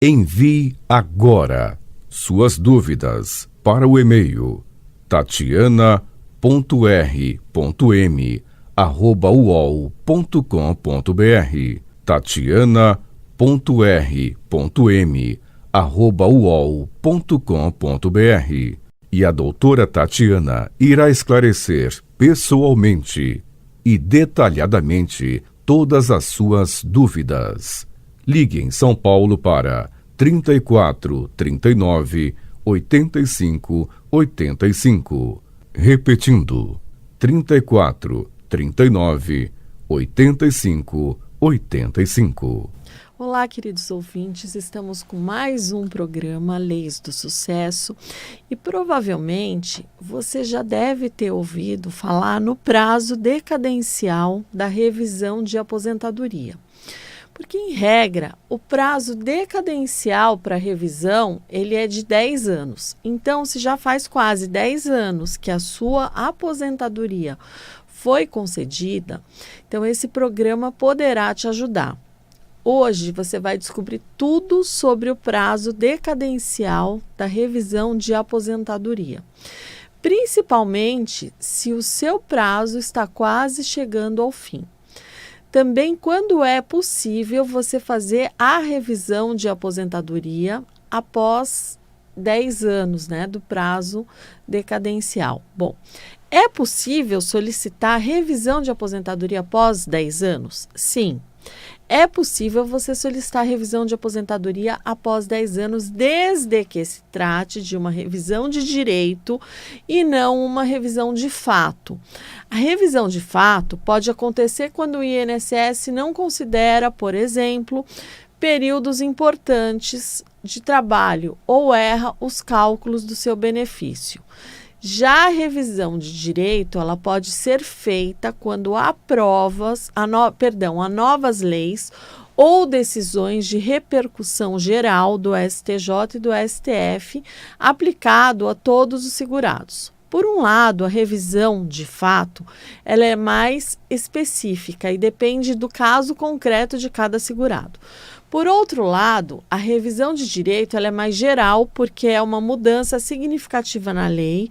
Envie agora suas dúvidas para o e-mail tatiana.r.m@uol.com.br tatiana.r.m@uol.com.br e a doutora Tatiana irá esclarecer pessoalmente e detalhadamente todas as suas dúvidas. Ligue em São Paulo para 34 39 85 85. Repetindo, 34 39 85 85. Olá, queridos ouvintes, estamos com mais um programa Leis do Sucesso e provavelmente você já deve ter ouvido falar no prazo decadencial da revisão de aposentadoria. Porque, em regra, o prazo decadencial para revisão ele é de 10 anos. Então, se já faz quase 10 anos que a sua aposentadoria foi concedida, então esse programa poderá te ajudar. Hoje você vai descobrir tudo sobre o prazo decadencial da revisão de aposentadoria, principalmente se o seu prazo está quase chegando ao fim. Também quando é possível você fazer a revisão de aposentadoria após 10 anos, do prazo decadencial. Bom, é possível solicitar revisão de aposentadoria após 10 anos? Sim. É possível você solicitar revisão de aposentadoria após 10 anos, desde que se trate de uma revisão de direito e não uma revisão de fato. A revisão de fato pode acontecer quando o INSS não considera, por exemplo, períodos importantes de trabalho ou erra os cálculos do seu benefício. Já a revisão de direito, ela pode ser feita quando há há novas leis ou decisões de repercussão geral do STJ e do STF aplicado a todos os segurados. Por um lado, a revisão, de fato, ela é mais específica e depende do caso concreto de cada segurado. Por outro lado, a revisão de direito ela é mais geral porque é uma mudança significativa na lei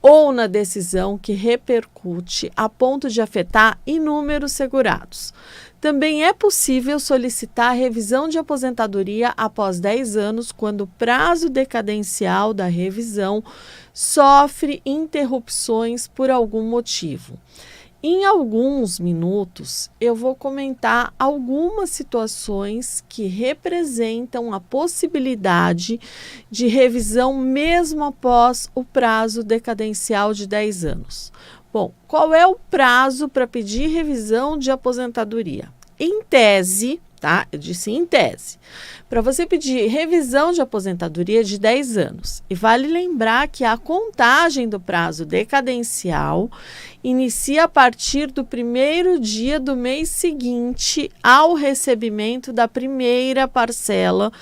ou na decisão que repercute a ponto de afetar inúmeros segurados. Também é possível solicitar a revisão de aposentadoria após 10 anos quando o prazo decadencial da revisão sofre interrupções por algum motivo. Em alguns minutos, eu vou comentar algumas situações que representam a possibilidade de revisão mesmo após o prazo decadencial de 10 anos. Bom, qual é o prazo para pedir revisão de aposentadoria? Em tese, tá? Eu disse em tese. Para você pedir revisão de aposentadoria de 10 anos. E vale lembrar que a contagem do prazo decadencial inicia a partir do primeiro dia do mês seguinte ao recebimento da primeira parcela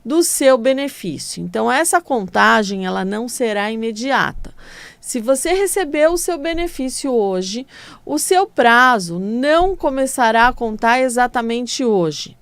do seu benefício. Então, essa contagem ela não será imediata. Se você recebeu o seu benefício hoje, o seu prazo não começará a contar exatamente hoje,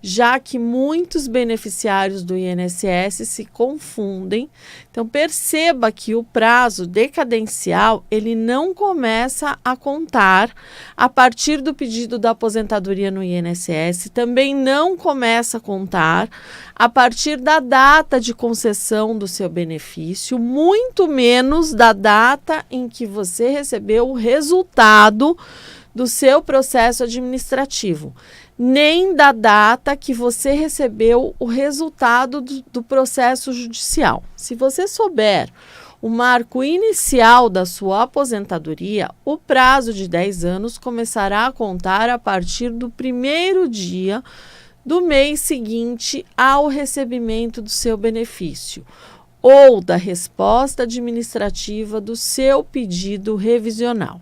já que muitos beneficiários do INSS se confundem. Então, perceba que o prazo decadencial ele não começa a contar a partir do pedido da aposentadoria no INSS, também não começa a contar a partir da data de concessão do seu benefício, muito menos da data em que você recebeu o resultado do seu processo administrativo, nem da data que você recebeu o resultado do processo judicial. Se você souber o marco inicial da sua aposentadoria, o prazo de 10 anos começará a contar a partir do primeiro dia do mês seguinte ao recebimento do seu benefício ou da resposta administrativa do seu pedido revisional.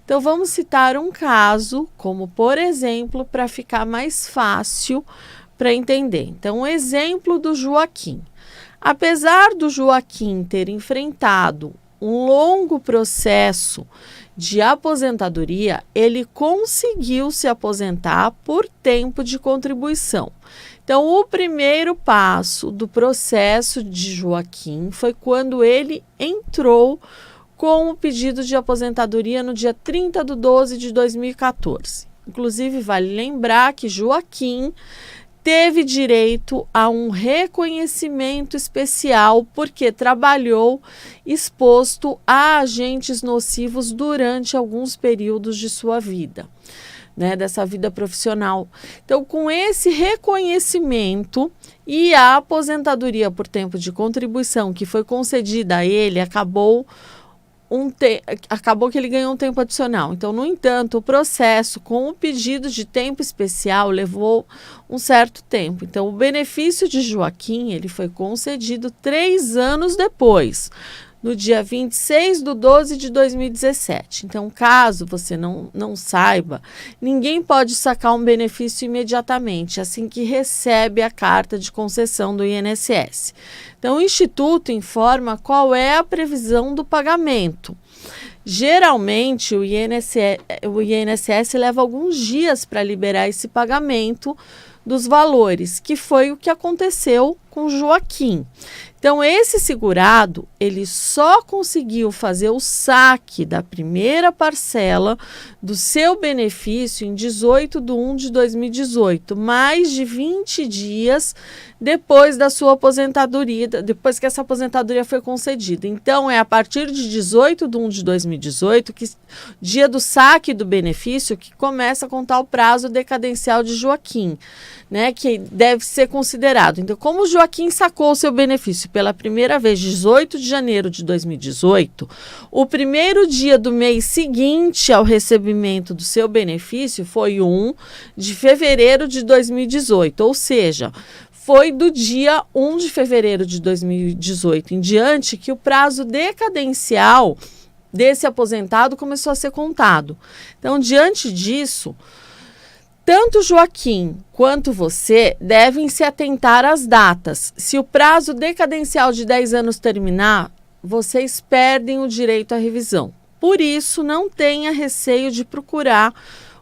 Então, vamos citar um caso, como por exemplo, para ficar mais fácil para entender. Então, um exemplo do Joaquim. Apesar do Joaquim ter enfrentado um longo processo de aposentadoria, ele conseguiu se aposentar por tempo de contribuição. Então, o primeiro passo do processo de Joaquim foi quando ele entrou com o pedido de aposentadoria no dia 30/12 de 2014. Inclusive, vale lembrar que Joaquim teve direito a um reconhecimento especial porque trabalhou exposto a agentes nocivos durante alguns períodos de sua vida, né, dessa vida profissional. Então, com esse reconhecimento e a aposentadoria por tempo de contribuição que foi concedida a ele, acabou que ele ganhou um tempo adicional. Então, no entanto, o processo com o pedido de tempo especial levou um certo tempo. Então, o benefício de Joaquim ele foi concedido 3 anos depois, no dia 26/12 de 2017. Então, caso você não saiba, ninguém pode sacar um benefício imediatamente, assim que recebe a carta de concessão do INSS. Então, o Instituto informa qual é a previsão do pagamento. Geralmente, o INSS leva alguns dias para liberar esse pagamento dos valores, que foi o que aconteceu com Joaquim. Então, esse segurado, ele só conseguiu fazer o saque da primeira parcela do seu benefício em 18/1 de 2018, mais de 20 dias depois da sua aposentadoria, depois que essa aposentadoria foi concedida. Então, é a partir de 18/1 de 2018, dia do saque do benefício, que começa a contar o prazo decadencial de Joaquim, né, que deve ser considerado. Então, como o Joaquim sacou o seu benefício pela primeira vez, 18 de janeiro de 2018, o primeiro dia do mês seguinte ao recebimento do seu benefício foi 1 de fevereiro de 2018, ou seja, foi do dia 1 de fevereiro de 2018 em diante que o prazo decadencial desse aposentado começou a ser contado. Então, diante disso, tanto Joaquim quanto você devem se atentar às datas. Se o prazo decadencial de 10 anos terminar, vocês perdem o direito à revisão. Por isso, não tenha receio de procurar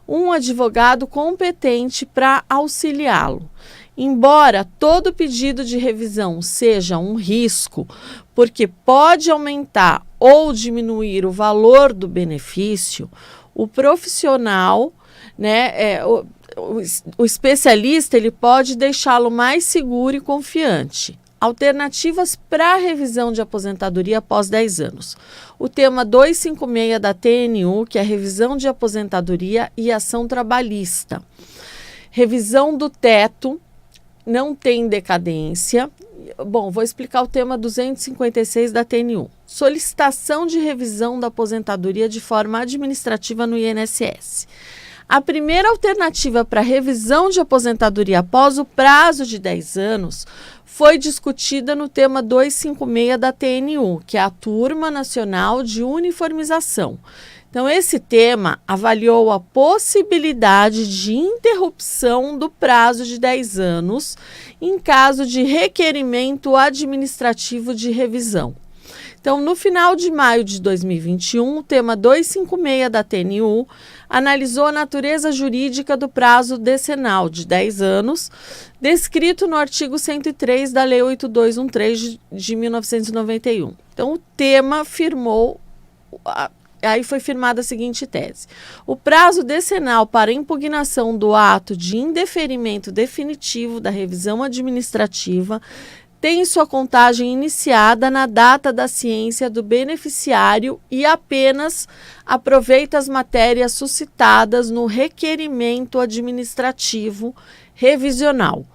um advogado competente para auxiliá-lo. Embora todo pedido de revisão seja um risco, porque pode aumentar ou diminuir o valor do benefício, o profissional, né, o especialista, ele pode deixá-lo mais seguro e confiante. Alternativas para a revisão de aposentadoria após 10 anos. O tema 256 da TNU, que é a revisão de aposentadoria e ação trabalhista. Revisão do teto, não tem decadência. Bom, vou explicar o tema 256 da TNU. Solicitação de revisão da aposentadoria de forma administrativa no INSS. A primeira alternativa para revisão de aposentadoria após o prazo de 10 anos foi discutida no tema 256 da TNU, que é a Turma Nacional de Uniformização. Então, esse tema avaliou a possibilidade de interrupção do prazo de 10 anos em caso de requerimento administrativo de revisão. Então, no final de maio de 2021, o tema 256 da TNU analisou a natureza jurídica do prazo decenal de 10 anos, descrito no artigo 103 da Lei 8213 de 1991. Então, o tema aí foi firmada a seguinte tese. O prazo decenal para impugnação do ato de indeferimento definitivo da revisão administrativa tem sua contagem iniciada na data da ciência do beneficiário e apenas aproveita as matérias suscitadas no requerimento administrativo revisional.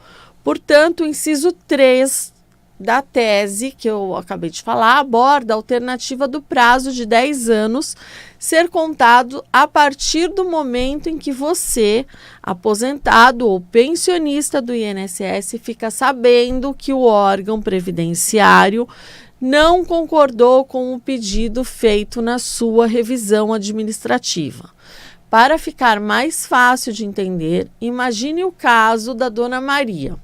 Portanto, o inciso 3 da tese, que eu acabei de falar, aborda a alternativa do prazo de 10 anos ser contado a partir do momento em que você, aposentado ou pensionista do INSS, fica sabendo que o órgão previdenciário não concordou com o pedido feito na sua revisão administrativa. Para ficar mais fácil de entender, imagine o caso da Dona Maria.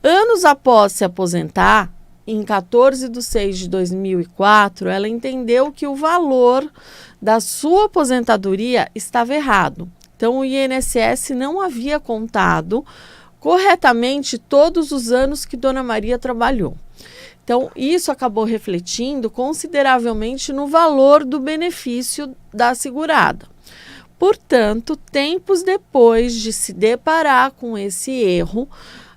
Anos após se aposentar, em 14 de 6 de 2004, ela entendeu que o valor da sua aposentadoria estava errado. Então, o INSS não havia contado corretamente todos os anos que Dona Maria trabalhou. Então, isso acabou refletindo consideravelmente no valor do benefício da segurada. Portanto, tempos depois de se deparar com esse erro,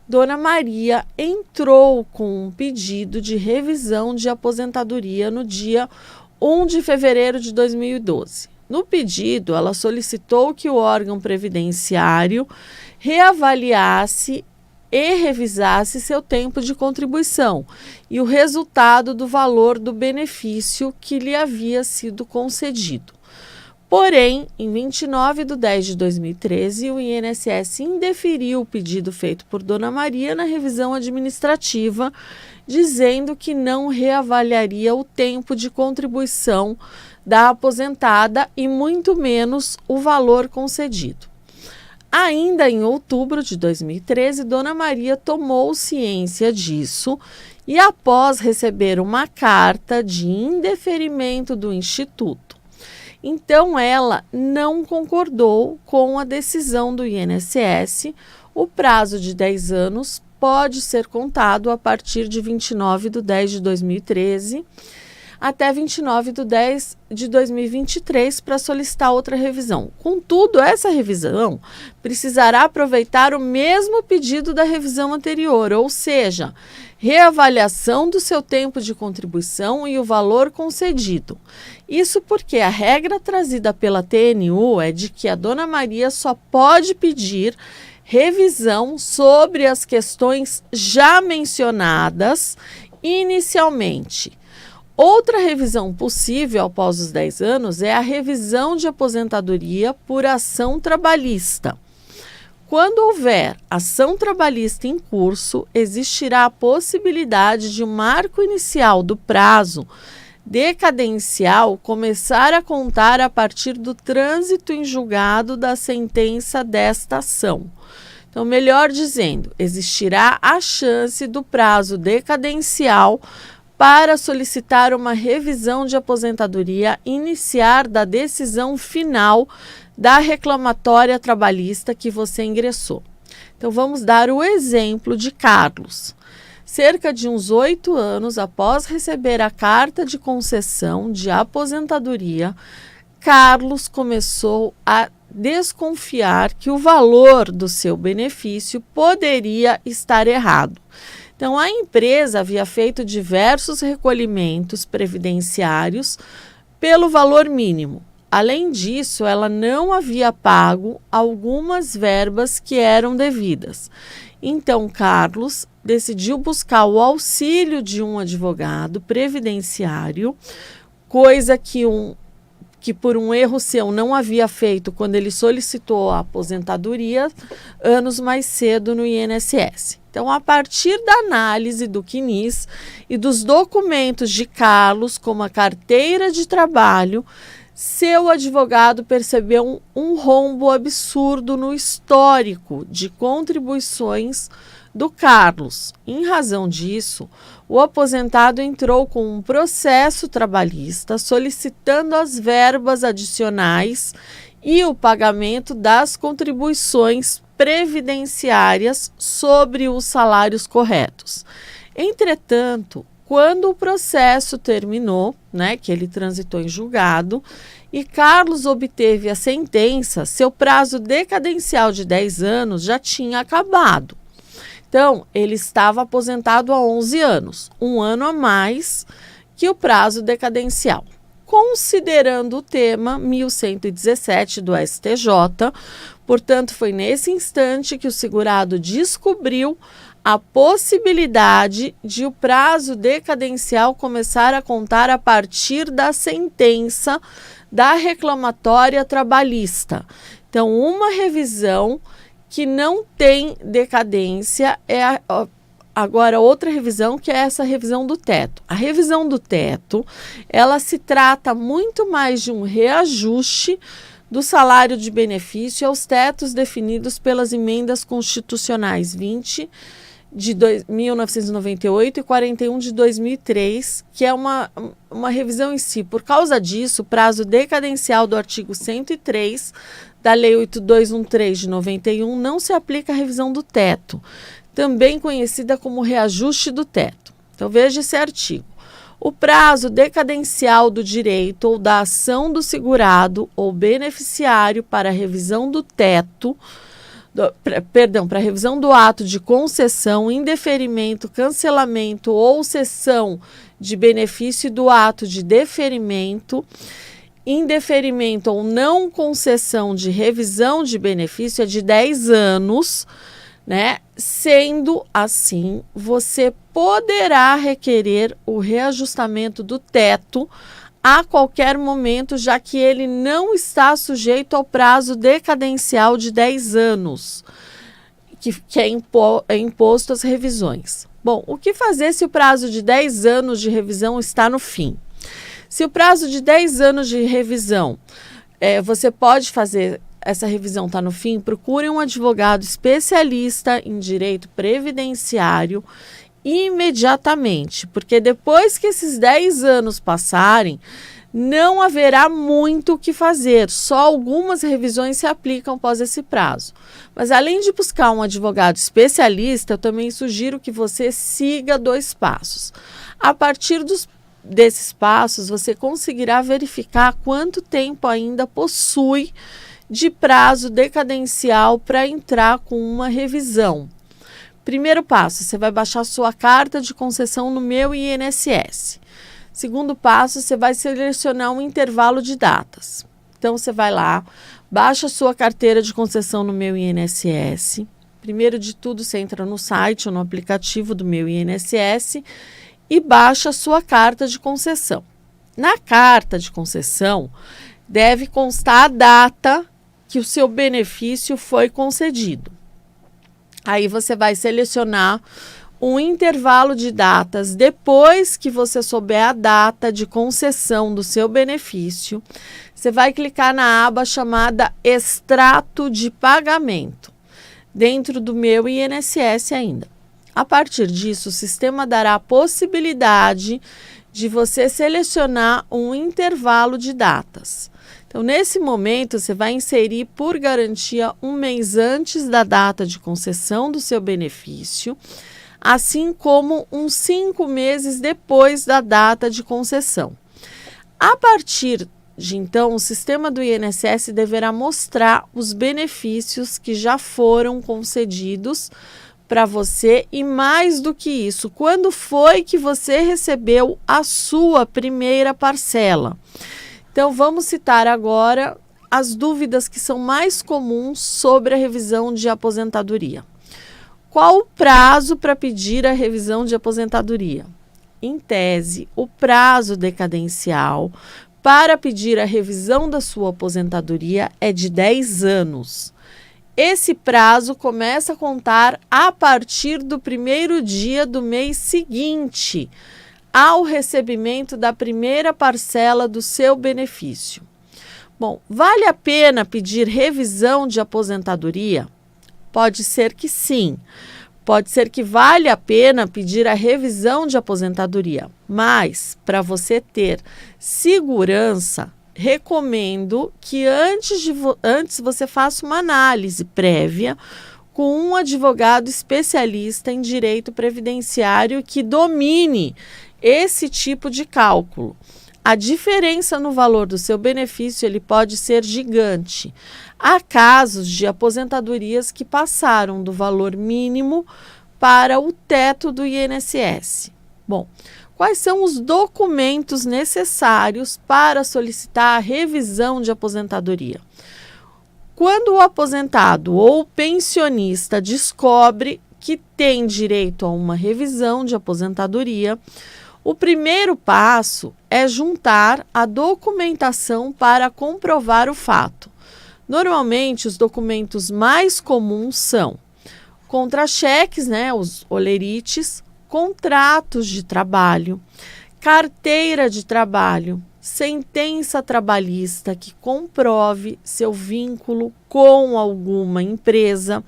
Dona Maria entrou com um pedido de revisão de aposentadoria no dia 1 de fevereiro de 2012. No pedido, ela solicitou que o órgão previdenciário reavaliasse e revisasse seu tempo de contribuição e o resultado do valor do benefício que lhe havia sido concedido. Porém, em 29 de 10 de 2013, o INSS indeferiu o pedido feito por Dona Maria na revisão administrativa, dizendo que não reavaliaria o tempo de contribuição da aposentada e muito menos o valor concedido. Ainda em outubro de 2013, Dona Maria tomou ciência disso e, após receber uma carta de indeferimento do Instituto, então ela não concordou com a decisão do INSS. O prazo de 10 anos pode ser contado a partir de 29 de 10 de 2013 até 29 de 10 de 2023 para solicitar outra revisão. Contudo, essa revisão precisará aproveitar o mesmo pedido da revisão anterior, ou seja, reavaliação do seu tempo de contribuição e o valor concedido. Isso porque a regra trazida pela TNU é de que a Dona Maria só pode pedir revisão sobre as questões já mencionadas inicialmente. Outra revisão possível após os 10 anos é a revisão de aposentadoria por ação trabalhista. Quando houver ação trabalhista em curso, existirá a possibilidade de um marco inicial do prazo decadencial começar a contar a partir do trânsito em julgado da sentença desta ação. Então, melhor dizendo, existirá a chance do prazo decadencial para solicitar uma revisão de aposentadoria iniciar da decisão final da reclamatória trabalhista que você ingressou. Então, vamos dar o exemplo de Carlos. Cerca de uns 8 anos após receber a carta de concessão de aposentadoria, Carlos começou a desconfiar que o valor do seu benefício poderia estar errado. Então, a empresa havia feito diversos recolhimentos previdenciários pelo valor mínimo. Além disso, ela não havia pago algumas verbas que eram devidas. Então, Carlos decidiu buscar o auxílio de um advogado previdenciário, coisa que por um erro seu não havia feito quando ele solicitou a aposentadoria anos mais cedo no INSS. Então, a partir da análise do CNIS e dos documentos de Carlos, como a carteira de trabalho, seu advogado percebeu um rombo absurdo no histórico de contribuições do Carlos. Em razão disso, o aposentado entrou com um processo trabalhista solicitando as verbas adicionais e o pagamento das contribuições previdenciárias sobre os salários corretos. Entretanto, quando o processo terminou, que ele transitou em julgado, e Carlos obteve a sentença, seu prazo decadencial de 10 anos já tinha acabado. Então, ele estava aposentado há 11 anos, um ano a mais que o prazo decadencial. Considerando o tema 1117 do STJ, portanto, foi nesse instante que o segurado descobriu a possibilidade de o prazo decadencial começar a contar a partir da sentença da reclamatória trabalhista. Então, uma revisão que não tem decadência agora outra revisão, que é essa revisão do teto. A revisão do teto, ela se trata muito mais de um reajuste do salário de benefício aos tetos definidos pelas emendas constitucionais 20 de 1998 e 41 de 2003, que é uma revisão em si. Por causa disso, o prazo decadencial do artigo 103 da Lei 8213 de 91 não se aplica à revisão do teto, também conhecida como reajuste do teto. Então veja esse artigo. O prazo decadencial do direito ou da ação do segurado ou beneficiário para a revisão do teto, para a revisão do ato de concessão, indeferimento, cancelamento ou cessão de benefício e do ato de deferimento, indeferimento ou não concessão de revisão de benefício é de 10 anos, né? Sendo assim, você poderá requerer o reajustamento do teto a qualquer momento, já que ele não está sujeito ao prazo decadencial de 10 anos, que é imposto às revisões. Bom, o que fazer se o prazo de 10 anos de revisão está no fim? Se o prazo de 10 anos de revisão, você pode fazer, essa revisão está no fim, procure um advogado especialista em direito previdenciário imediatamente, porque depois que esses 10 anos passarem, não haverá muito o que fazer, só algumas revisões se aplicam após esse prazo. Mas além de buscar um advogado especialista, eu também sugiro que você siga 2 passos. A partir desses passos, você conseguirá verificar quanto tempo ainda possui de prazo decadencial para entrar com uma revisão. Primeiro passo, você vai baixar sua carta de concessão no Meu INSS. Segundo passo, você vai selecionar um intervalo de datas. Então, você vai lá, baixa sua carteira de concessão no Meu INSS. Primeiro de tudo, você entra no site ou no aplicativo do Meu INSS e baixa a sua carta de concessão. Na carta de concessão, deve constar a data que o seu benefício foi concedido. Aí você vai selecionar um intervalo de datas depois que você souber a data de concessão do seu benefício. Você vai clicar na aba chamada Extrato de Pagamento, dentro do Meu INSS ainda. A partir disso, o sistema dará a possibilidade de você selecionar um intervalo de datas. Então, nesse momento, você vai inserir por garantia 1 mês antes da data de concessão do seu benefício, assim como uns 5 meses depois da data de concessão. A partir de então, o sistema do INSS deverá mostrar os benefícios que já foram concedidos para você e, mais do que isso, quando foi que você recebeu a sua primeira parcela. Então, vamos citar agora as dúvidas que são mais comuns sobre a revisão de aposentadoria. Qual o prazo para pedir a revisão de aposentadoria? Em tese, o prazo decadencial para pedir a revisão da sua aposentadoria é de 10 anos. Esse prazo começa a contar a partir do primeiro dia do mês seguinte ao recebimento da primeira parcela do seu benefício. Bom, vale a pena pedir revisão de aposentadoria? Pode ser que sim. Pode ser que valha a pena pedir a revisão de aposentadoria, mas para você ter segurança, recomendo que antes você faça uma análise prévia com um advogado especialista em direito previdenciário que domine esse tipo de cálculo. A diferença no valor do seu benefício ele pode ser gigante. Há casos de aposentadorias que passaram do valor mínimo para o teto do INSS. Bom, quais são os documentos necessários para solicitar a revisão de aposentadoria? Quando o aposentado ou pensionista descobre que tem direito a uma revisão de aposentadoria, o primeiro passo é juntar a documentação para comprovar o fato. Normalmente, os documentos mais comuns são contra-cheques, os olerites, contratos de trabalho, carteira de trabalho, sentença trabalhista que comprove seu vínculo com alguma empresa,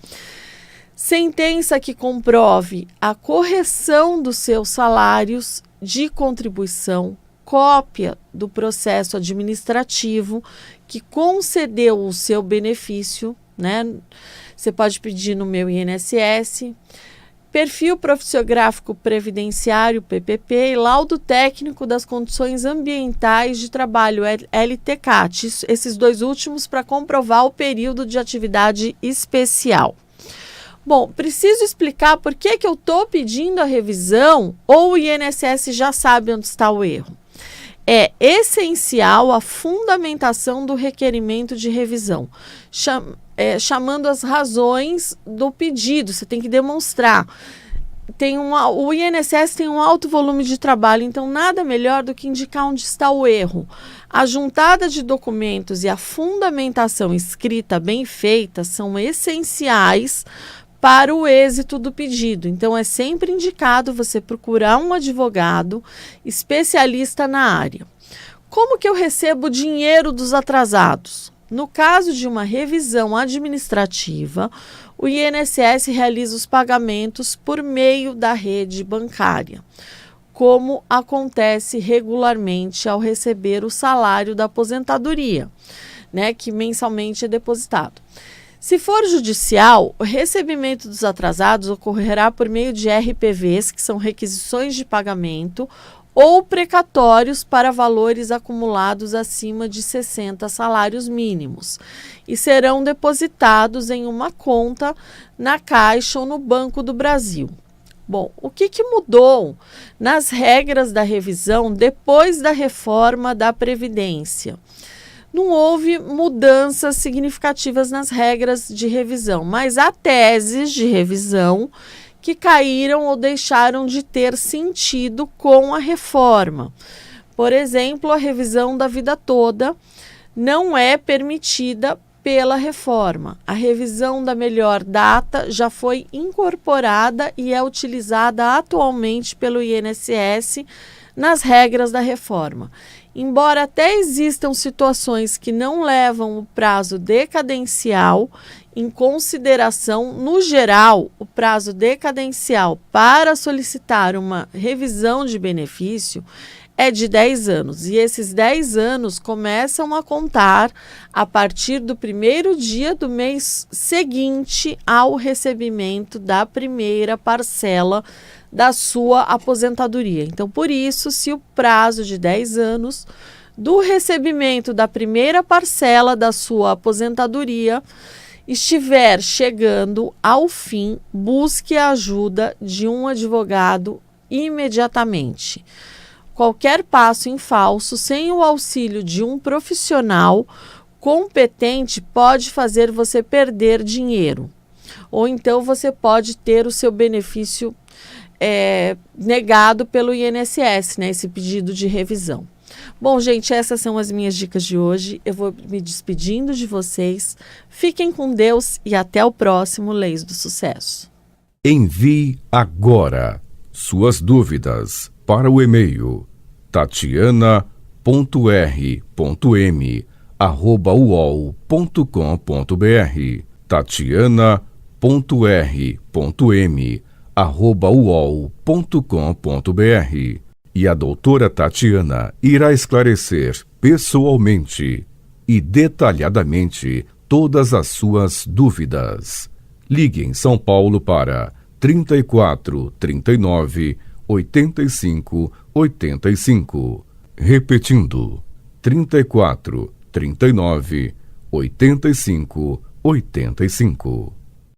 sentença que comprove a correção dos seus salários de contribuição, cópia do processo administrativo que concedeu o seu benefício, né? Você pode pedir no meu INSS, perfil profissiográfico previdenciário, PPP, e laudo técnico das condições ambientais de trabalho, LTCAT, esses dois últimos para comprovar o período de atividade especial. Bom, preciso explicar por que eu estou pedindo a revisão ou o INSS já sabe onde está o erro. É essencial a fundamentação do requerimento de revisão, chamando as razões do pedido. Você tem que demonstrar. O INSS tem um alto volume de trabalho, então nada melhor do que indicar onde está o erro. A juntada de documentos e a fundamentação escrita bem feita são essenciais para o êxito do pedido. Então, é sempre indicado você procurar um advogado especialista na área. Como que eu recebo o dinheiro dos atrasados? No caso de uma revisão administrativa, o INSS realiza os pagamentos por meio da rede bancária, como acontece regularmente ao receber o salário da aposentadoria, né, que mensalmente é depositado. Se for judicial, o recebimento dos atrasados ocorrerá por meio de RPVs, que são requisições de pagamento, ou precatórios para valores acumulados acima de 60 salários mínimos, e serão depositados em uma conta na Caixa ou no Banco do Brasil. Bom, o que mudou nas regras da revisão depois da reforma da Previdência? Não houve mudanças significativas nas regras de revisão, mas há teses de revisão que caíram ou deixaram de ter sentido com a reforma. Por exemplo, a revisão da vida toda não é permitida pela reforma. A revisão da melhor data já foi incorporada e é utilizada atualmente pelo INSS nas regras da reforma. Embora até existam situações que não levam o prazo decadencial em consideração, no geral, o prazo decadencial para solicitar uma revisão de benefício é de 10 anos. E esses 10 anos começam a contar a partir do primeiro dia do mês seguinte ao recebimento da primeira parcela da sua aposentadoria. Então, por isso, se o prazo de 10 anos do recebimento da primeira parcela da sua aposentadoria estiver chegando ao fim, busque a ajuda de um advogado imediatamente. Qualquer passo em falso, sem o auxílio de um profissional competente, pode fazer você perder dinheiro. Ou então você pode ter o seu benefício negado pelo INSS, né, esse pedido de revisão. Bom, gente, essas são as minhas dicas de hoje. Eu vou me despedindo de vocês. Fiquem com Deus e até o próximo Leis do Sucesso. Envie agora suas dúvidas para o e-mail tatiana.r.m@uol.com.br tatiana.r.m@uol.com.br E a doutora Tatiana irá esclarecer pessoalmente e detalhadamente todas as suas dúvidas. Ligue em São Paulo para 34 39 85 85. Repetindo, 34 39 85 85.